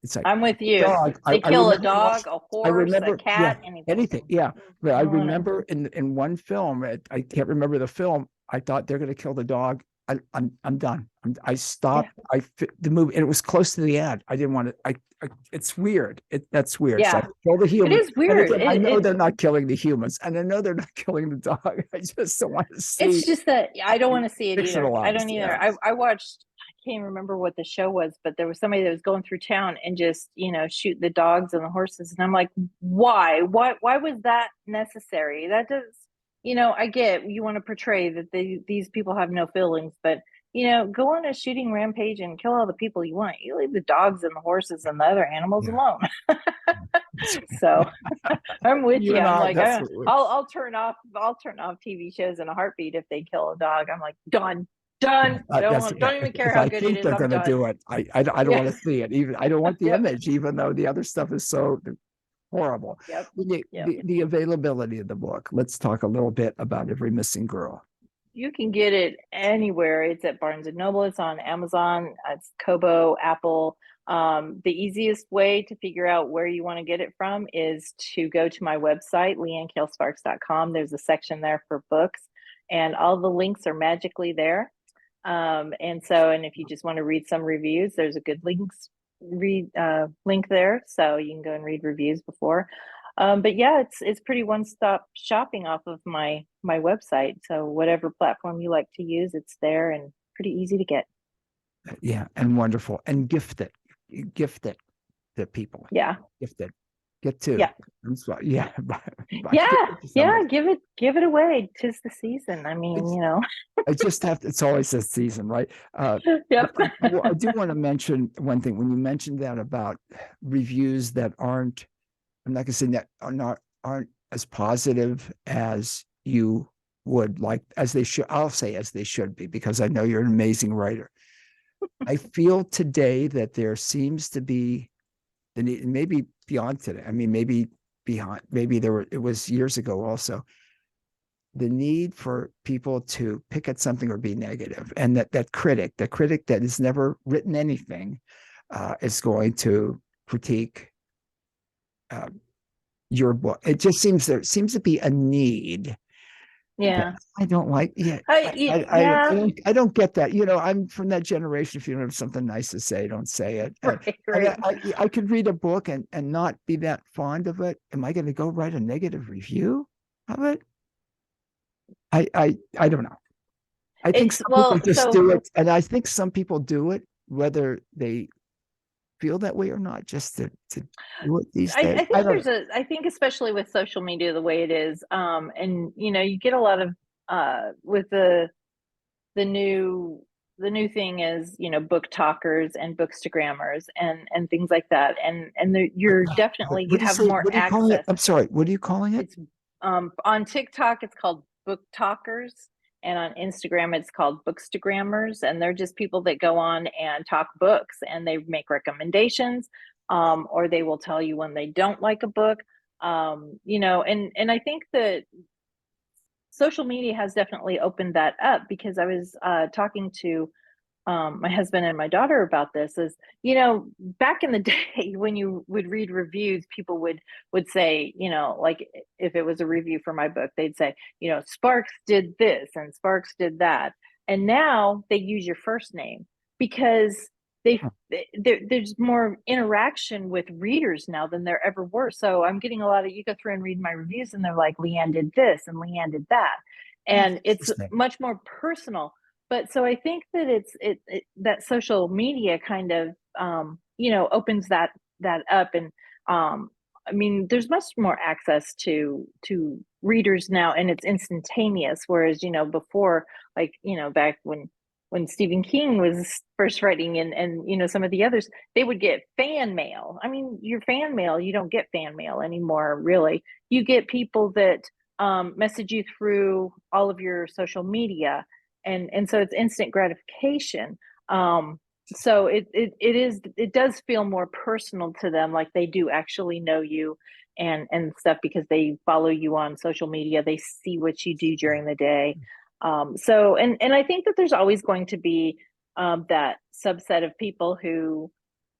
It's like, I'm with you. Dog. They kill a dog, a horse, a cat, anything. Yeah. But I remember in one film, I can't remember the film, I thought they're going to kill the dog. I'm done. I stopped. The movie, and it was close to the end. I didn't want to. It's weird. That's weird. Yeah, so kill the humans. It is weird. Again, I know they're not killing the humans, and I know they're not killing the dog. I just don't want to see. It's just that I don't want to see it either. I don't either. Yeah. I watched. I can't remember what the show was, but there was somebody that was going through town and just shoot the dogs and the horses, and I'm like, why? Why was that necessary? That does. I get you want to portray that these people have no feelings, but go on a shooting rampage and kill all the people you want. You leave the dogs and the horses and the other animals alone. So I'm with you. I'm like, I'll turn off TV shows in a heartbeat if they kill a dog. I'm like, done. Don't even care how good it is. They're going to do it. I don't want to see it. Even I don't want the image, even though the other stuff is so horrible. The availability of the book. Let's talk a little bit about Every Missing Girl. You can get it anywhere. It's at Barnes and Noble. It's on Amazon. It's Kobo, Apple. The easiest way to figure out where you want to get it from is to go to my website, leannkalesparks.com. There's a section there for books, and all the links are magically there. And if you just want to read some reviews, there's a good link there, so you can go and read reviews before. But yeah, it's pretty one-stop shopping off of my website. So whatever platform you like to use, it's there and pretty easy to get. Yeah, and wonderful, and gift it to people. Yeah, gift it. Get to yeah. Give it away. 'Tis the season. I mean, I just have to, it's always this season, right? I do want to mention one thing. When you mentioned that about reviews that aren't, I'm not going to say that aren't as positive as you would like, as they should. I'll say as they should be, because I know you're an amazing writer. I feel today that there seems to be the need, maybe beyond today. I mean, maybe beyond, it was years ago also, the need for people to pick at something or be negative. And that critic that has never written anything is going to critique your book. It just seems there seems to be a need. Yeah, I don't like. Yeah, I don't get that. I'm from that generation. If you don't have something nice to say, don't say it. Right. I could read a book and not be that fond of it. Am I going to go write a negative review of it? I don't know. I think some people well, just so do it, and I think some people do it whether they feel that way or not, just to do it these days. I I think don't know. I think especially with social media the way it is, and you get a lot of with the new the new thing is book talkers and bookstagrammers and things like that, and you're definitely, What you do you have say? more What are you calling it? access. I'm sorry. What are you calling it? It's on TikTok it's called book talkers, and on Instagram it's called bookstagrammers, and they're just people that go on and talk books, and they make recommendations, or they will tell you when they don't like a book. And I think that social media has definitely opened that up, because I was talking to my husband and my daughter about this. Is back in the day when you would read reviews, people would say, like, if it was a review for my book, they'd say, Sparks did this and Sparks did that, and now they use your first name, because they there's more interaction with readers now than there ever were. So I'm getting a lot of, you go through and read my reviews and they're like, Leanne did this and Leanne did that, and it's Interesting. much more personal. But so I think that that social media kind of opens that up, and I mean, there's much more access to readers now, and it's instantaneous, whereas before, like back when Stephen King was first writing, and some of the others, they would get fan mail. I mean, your fan mail, you don't get fan mail anymore, really. You get people that message you through all of your social media, and so it's instant gratification. So it does feel more personal to them, like they do actually know you and stuff, because they follow you on social media, they see what you do during the day. So and I think that there's always going to be that subset of people who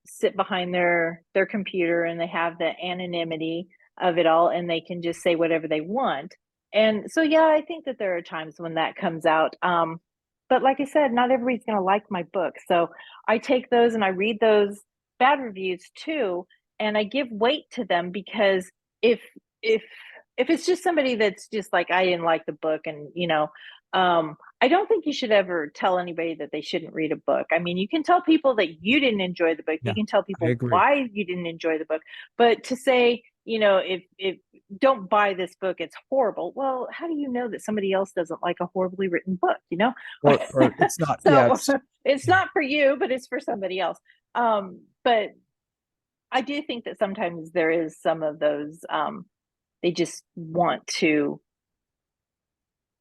sit behind their computer, and they have the anonymity of it all, and they can just say whatever they want. And so yeah, I think that there are times when that comes out. But like I said, not everybody's going to like my book, so I take those and I read those bad reviews too, and I give weight to them, because if if if it's just somebody that's just like, I didn't like the book, and I don't think you should ever tell anybody that they shouldn't read a book. I mean, you can tell people that you didn't enjoy the book. You Yeah, can tell I people agree. why you didn't enjoy the book. But to say, if don't buy this book, it's horrible. Well, how do you know that somebody else doesn't like a horribly written book, Or it's not. Yeah, So it's not for you, but it's for somebody else. But I do think that sometimes there is some of those, they just want to,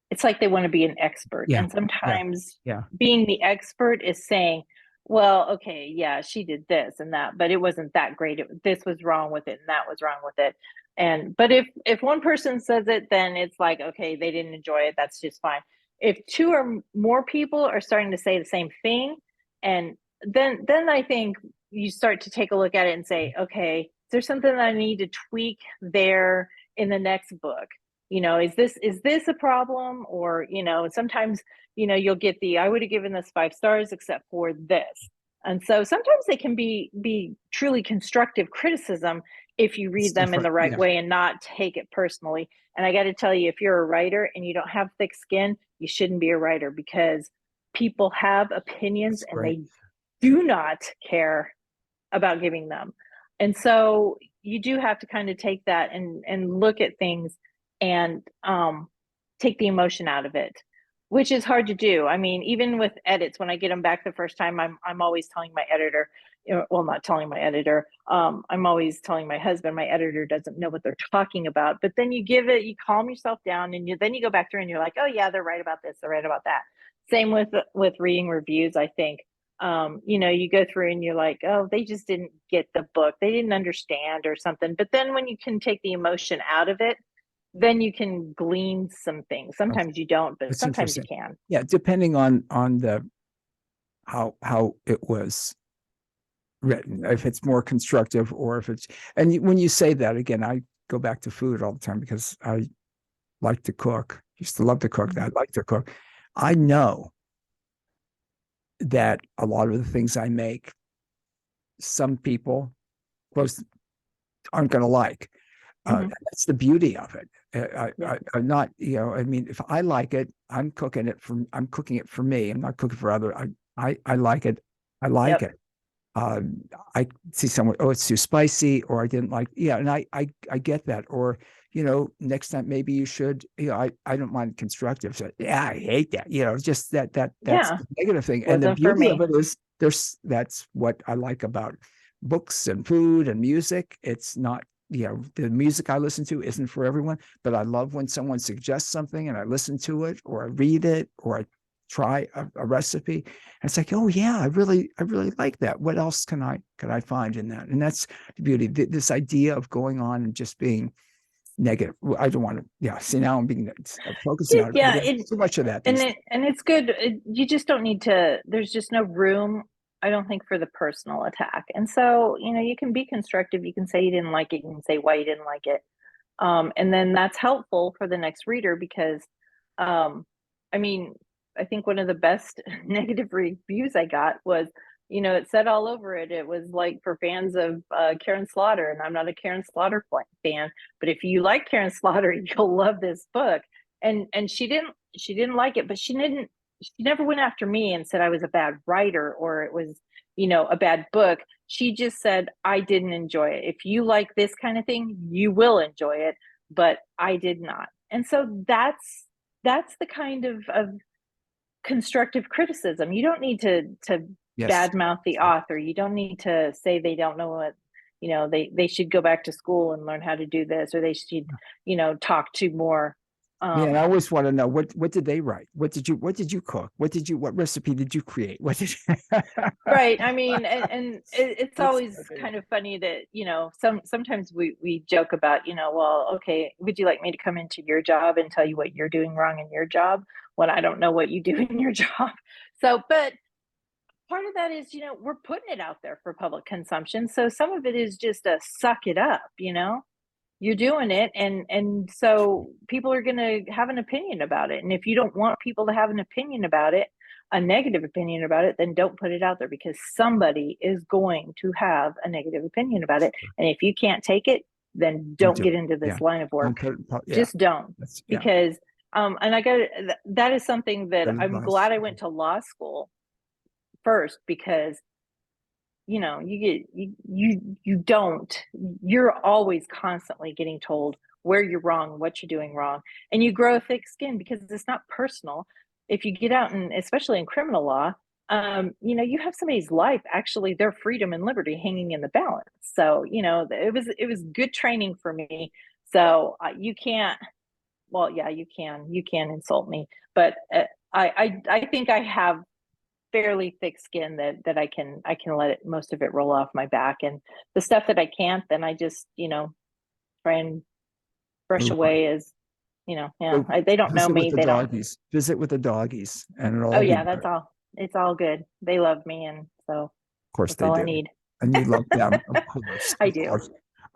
it's like they want to be an expert. yeah, And yeah, sometimes yeah. being the expert is saying, well, okay, yeah, she did this and that, but it wasn't that great. This was wrong with it, and that was wrong with it. And but if one person says it, then it's like, okay, they didn't enjoy it. That's just fine. If two or more people are starting to say the same thing, and then I think you start to take a look at it and say, okay, is there something that I need to tweak there in the next book? Is this a problem? Or sometimes you'll get the, I would have given this 5 stars except for this. And so sometimes they can be truly constructive criticism if you It's read them in different. the right Yeah, way and not take it personally. And I got to tell you, if you're a writer and you don't have thick skin, you shouldn't be a writer, because people have opinions that's and great. they do not care about giving them. And so you do have to kind of take that and look at things, and take the emotion out of it, which is hard to do. I mean, even with edits, when I get them back the first time, I'm always telling my editor, well, not telling my editor, I'm always telling my husband, my editor doesn't know what they're talking about. But then you calm yourself down, and then you go back through and you're like, oh yeah, they're right about this, they're right about that. Same with reading reviews, I think. You go through and you're like, oh, they just didn't get the book, they didn't understand or something. But then when you can take the emotion out of it, then you can glean some things. Okay, Sometimes you don't, but that's sometimes you interesting. can. Yeah, depending on the how it was written, if it's more constructive or if it's, and when you say that again, I go back to food all the time because I like to cook. Used to love to cook. I like to cook. I know that a lot of the things I make, some people close aren't going to like. Mhm. That's the beauty of it. I'm not, I mean, if I like it, I'm cooking it for me. I'm not cooking for other. I like it. I like Yep. it. I see someone, oh, it's too spicy, or I didn't like, yeah. And I get that. Or, next time maybe you should, I don't mind constructive. So yeah, I hate that, just that's Yeah. the negative thing. And the Wasn't for beauty of me. it is that's what I like about books and food and music. It's not, the music I listen to isn't for everyone, but I love when someone suggests something and I listen to it, or I read it, or I try a recipe. And it's like, oh yeah, I really like that. What else can I find in that? And that's the beauty. This idea of going on and just being negative. I don't want to, yeah. See, now I'm being focusing on it. Yeah. There's too much of that these days. And it's good. You just don't need to, there's just no room, I don't think, for the personal attack. And so, you can be constructive. You can say you didn't like it. You can say why you didn't like it. And then that's helpful for the next reader because, I mean, I think one of the best negative reviews I got was, it said all over it. It was like for fans of Karen Slaughter, and I'm not a Karen Slaughter fan, but if you like Karen Slaughter, you'll love this book. And she didn't like it, but she never went after me and said I was a bad writer or it was, a bad book. She just said, I didn't enjoy it. If you like this kind of thing, you will enjoy it, but I did not. And so that's the kind of constructive criticism. You don't need to Yes. badmouth the author. You don't need to say they don't know what, they should go back to school and learn how to do this, or they should, talk to more. Man, I always want to know what did they write? What did you cook? What recipe did you create? What did Right. I mean, and it's always kind of funny that, sometimes we joke about, well, okay, would you like me to come into your job and tell you what you're doing wrong in your job when I don't know what you do in your job? So, but part of that is, we're putting it out there for public consumption. So some of it is just a suck it up, you're doing it. And so people are going to have an opinion about it. And if you don't want people to have an opinion about it, a negative opinion about it, then don't put it out there because somebody is going to have a negative opinion about it. And if you can't take it, then don't get into this line of work. Just don't. Because, and that is something that I'm glad I went to law school first because you're always constantly getting told where you're wrong, what you're doing wrong, and you grow a thick skin because it's not personal. If you get out, and especially in criminal law, you have somebody's life, actually their freedom and liberty hanging in the balance. So it was good training for me. So you can't, well, yeah, you can insult me, but I think I have fairly thick skin that I can let most of it roll off my back, and the stuff that I can't, then I just try and brush away as they don't know me. They don't. Visit with the doggies, and it'll. Oh yeah, that's all. It's all good. They love me, and so of course that's all do. I need. And you love them, of course. I do.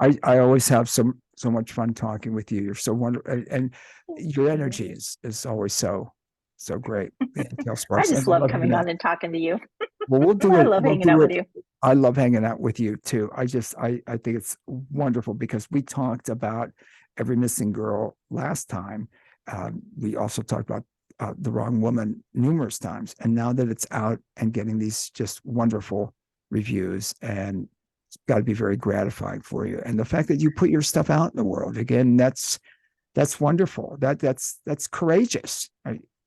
I always have so much fun talking with you. You're so wonderful, and your energy is always so great. Kale Sparks. I just love coming on and talking to you. Well, we'll do it. I love hanging out with you. I love hanging out with you too. I think it's wonderful because we talked about Every Missing Girl last time. We also talked about The Wrong Woman numerous times, and now that it's out and getting these just wonderful reviews, and it's got to be very gratifying for you. And the fact that you put your stuff out in the world again, that's wonderful. That's courageous.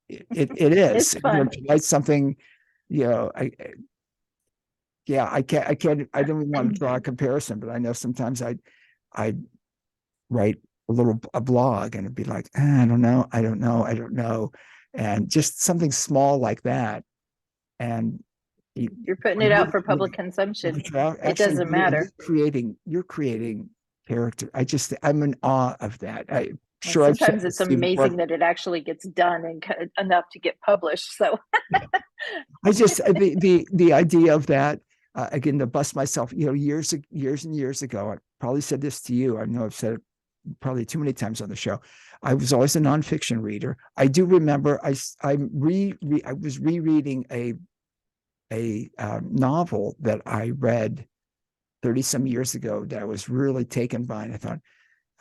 It is. It's fun. To write something, I don't even want to draw a comparison, but I know sometimes I'd write a blog and it'd be like, I don't know. And just something small like that. And you're putting it out for public consumption. It doesn't matter. You're creating character. I'm in awe of that. Sure, sometimes it's amazing that it actually gets done and enough to get published. So I just the idea of that again, to bust myself, years and years ago, I probably said this to you. I know I've said it probably too many times on the show. I was always a nonfiction reader. I do remember I was rereading a novel that I read 30 some years ago that I was really taken by, and I thought,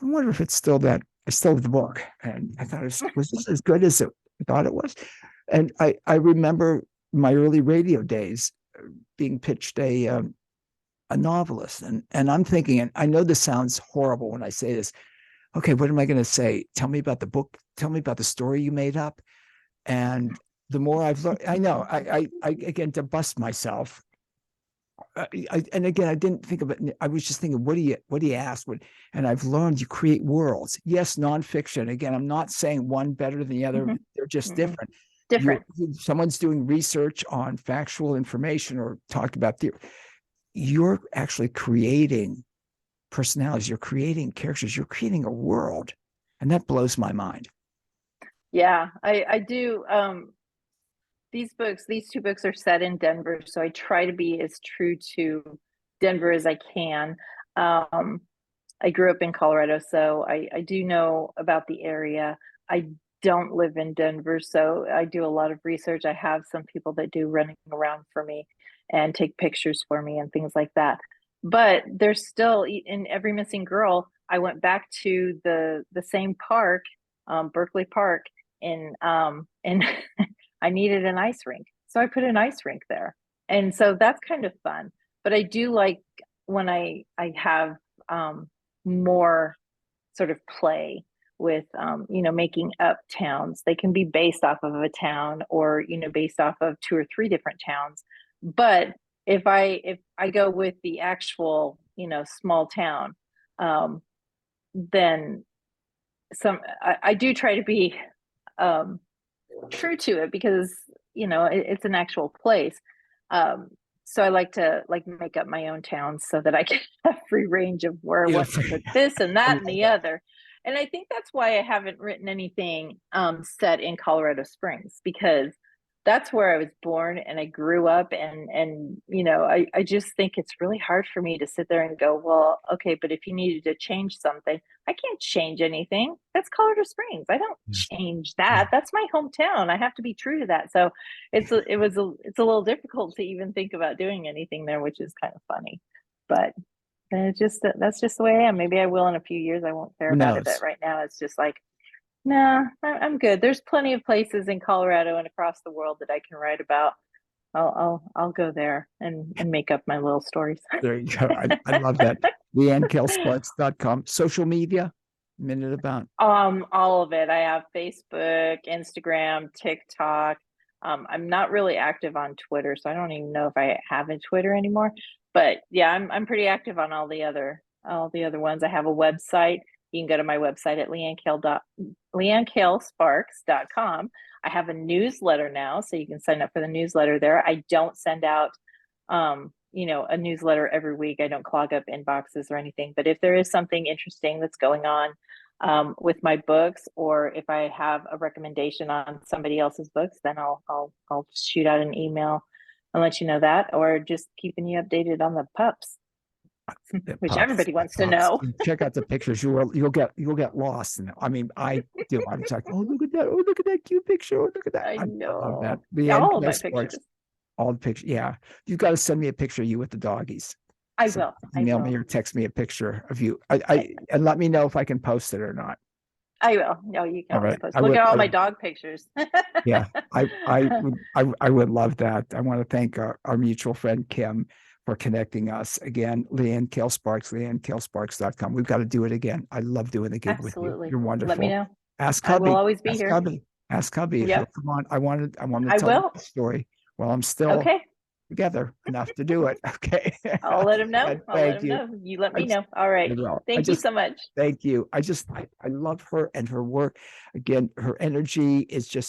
I wonder if it's still that. I still have the book, and I thought was this as good as I thought it was? And I remember my early radio days being pitched a novelist, and I'm thinking, and I know this sounds horrible when I say this. Okay, what am I going to say? Tell me about the book. Tell me about the story you made up. And the more I've learned, I know I again, to bust myself. And again, I didn't think of it. I was just thinking, what do you ask? And I've learned you create worlds. Yes, nonfiction. Again, I'm not saying one better than the other. Mm-hmm. They're just Mm-hmm. different. Different. Someone's doing research on factual information or talking about theory. You're actually creating personalities. You're creating characters. You're creating a world. And that blows my mind. Yeah, I do. These two books are set in Denver, so I try to be as true to Denver as I can. I grew up in Colorado, so I do know about the area. I don't live in Denver, so I do a lot of research. I have some people that do running around for me and take pictures for me and things like that. But there's still, in Every Missing Girl, I went back to the same park, Berkeley Park, and I needed an ice rink, so I put an ice rink there, and so that's kind of fun. But I do like when I have more sort of play with making up towns. They can be based off of a town, or based off of 2 or 3 different towns. But if I go with the actual small town, then I do try to be true to it, because it's an actual place. So I like to make up my own towns so that I can have free range of where I want to put this and that and the other. And I think that's why I haven't written anything set in Colorado Springs, because that's where I was born and I grew up, and I just think it's really hard for me to sit there and go, well, okay, but if you needed to change something, I can't change anything. That's Colorado Springs. I don't change that. That's my hometown. I have to be true to that. So it's a little difficult to even think about doing anything there, which is kind of funny. But that's just the way I am. Maybe I will in a few years. I won't care about it, but right now it's just like, nah, I'm good. There's plenty of places in Colorado and across the world that I can write about. I'll go there and make up my little stories. There you go. I love that. LeanneKaleSparks.com. Social media, minute about. All of it. I have Facebook, Instagram, TikTok. I'm not really active on Twitter, so I don't even know if I have a Twitter anymore. But yeah, I'm pretty active on all the other ones. I have a website. You can go to my website at LeanneKaleSparks.com. I have a newsletter now, so you can sign up for the newsletter there. I don't send out, a newsletter every week. I don't clog up inboxes or anything. But if there is something interesting that's going on with my books, or if I have a recommendation on somebody else's books, then I'll shoot out an email and let you know that, or just keeping you updated on the pups. Which everybody wants to know. Check out the pictures. You'll get lost. And I mean, I do. I'm just like, oh, look at that! Oh, look at that cute picture! Oh, look at that! I know. I love that. All of my pictures. All the pictures. Yeah, you've got to send me a picture of you with the doggies. I will. Email me or text me a picture of you. And let me know if I can post it or not. I will. No, you can right. post. Look at all my dog pictures. Yeah, I would love that. I want to thank our mutual friend Kim for connecting us again. Leanne Kale Sparks, LeanneKaleSparks.com. We've got to do it again. I love doing the gig with you. You're wonderful. Let me know. Ask Hubby. I will always be here. Ask Hubby. Yep. Come on. I want to tell the story while I'm still together enough to do it. Okay. I'll let him know. You let me know. All right. Thank you so much. Thank you. I love her and her work. Again, her energy is just